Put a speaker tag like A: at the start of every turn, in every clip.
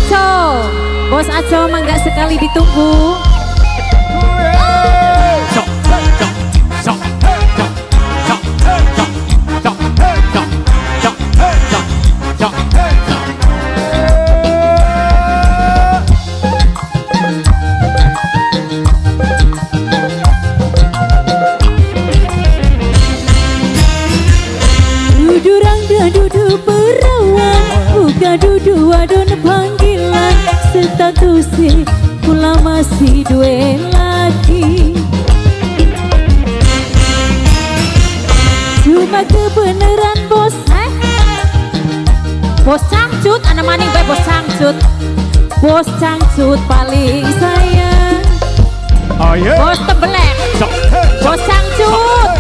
A: Aco, Bos Aco mangga sekali ditunggu.
B: Dudu perawan, buka dudu wadon panggilan. Statusnya kula masih duwe lagi. Cuma kebeneran bos,
A: Bos Cangcut, anak maning bae Bos Cangcut. Bos Cangcut paling sayang. Bos Tembelek, Bos Cangcut.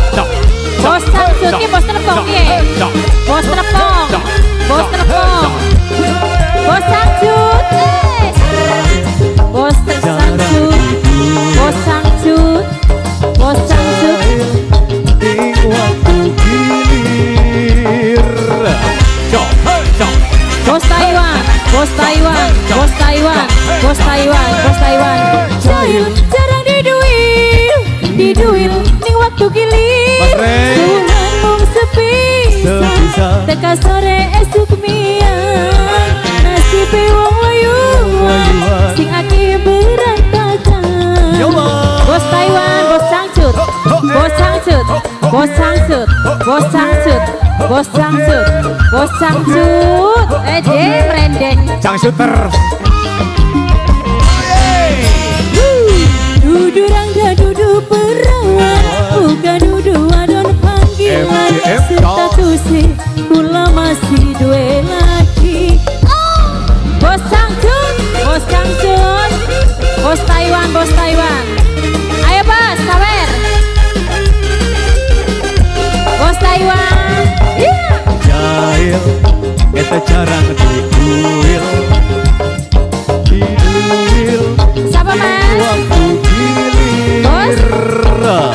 A: Bos Cangcut ki bos telepon piye? Bos telepon. Bos telepon. Bos Cangcut. Bos Cangcut. Bos Cangcut. Bos Cangcut.
C: Di waktu gilir.
A: Bos Taiwan. Bos Taiwan. Bos Taiwan. Bos Taiwan. Bos Taiwan.
B: Jahil jarang diduil, diduil ning waktu gilir. Tuhan mung sepisah, teka sore esuk miang. Nasibe wong wayuan, sing akeh berantakan.
A: Bos Taiwan, Bos Cangcut. Bos Cangcut. Bos Cangcut. Bos Cangcut. Bos Cangcut. Bos Cangcut. Merendeng.
C: Cangcuter.
B: Dudu rangga dudu perawan, buka dudu wadon panggilan. Statusnya kula masih duwe lagi.
A: Bos Cangcut. Bos Cangcut. Bos Taiwan. Bos Taiwan. Ayo Bos, sawer. Bos Taiwan.
C: Jahil, eta jarang diduil. Diduil.
A: Siapa Mas?
C: Waktu gilir.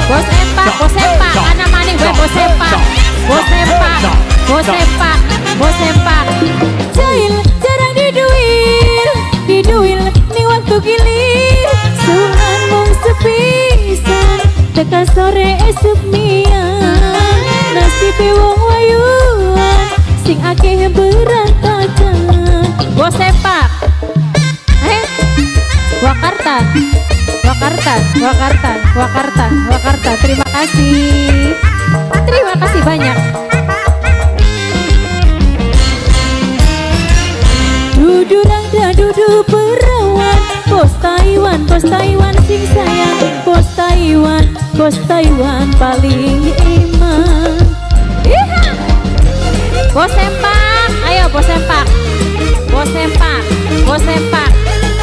A: Bos Empak. Bos Empak. Anak maning bae Bos Empak. Bos Empak. Bos Empak. Bos Empak.
B: Jahil jarang diduil, diduil ning waktu gilir. Tuhan mung sepisan, teka sore esuk miang. Nasibe wong wayuan, sing akeh berantakan.
A: Bos Empak. Wakarta. Wakarta. Wakarta. Wakarta. Wakarta. Terima kasih. Terima kasih banyak.
B: Dudu rangga dudu perawan, Bos Taiwan. Bos Taiwan sing sayang. Bos Taiwan. Bos Taiwan paling iman.
A: Bos Empak. Ayo Bos Empak. Bos Empak. Bos Empak.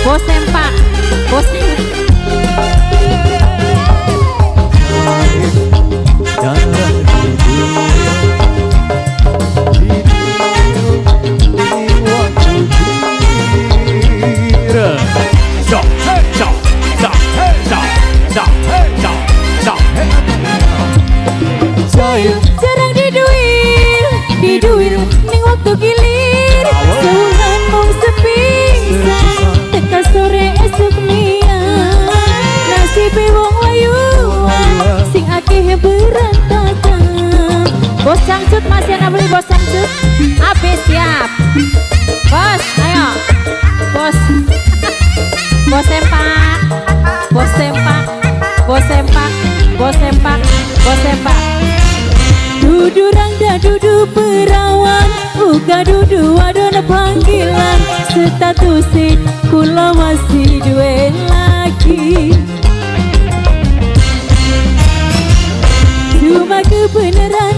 A: Bos Empak. Bos Empak.
C: Jarang diduil. Diduil. Di waktu gilir. Jahil.
B: Jarang diduil, diduil ning waktu gilir. Tuhan mung sepisah, teka sore esuk miang. Nasibe wong wayuan, sing akeh berantakan.
A: Bos Cangcut masih anak beli Bos Cangcut. Habis siap. Bos, ayo. Bos. Bos Empak. Bos Empak. Bos Empak. Bos Empak. Bos Empak.
B: Dudu rangga dudu perawan, buka dudu wadon panggilan. Statusnya kula masih duwe lagi. Cuma kebeneran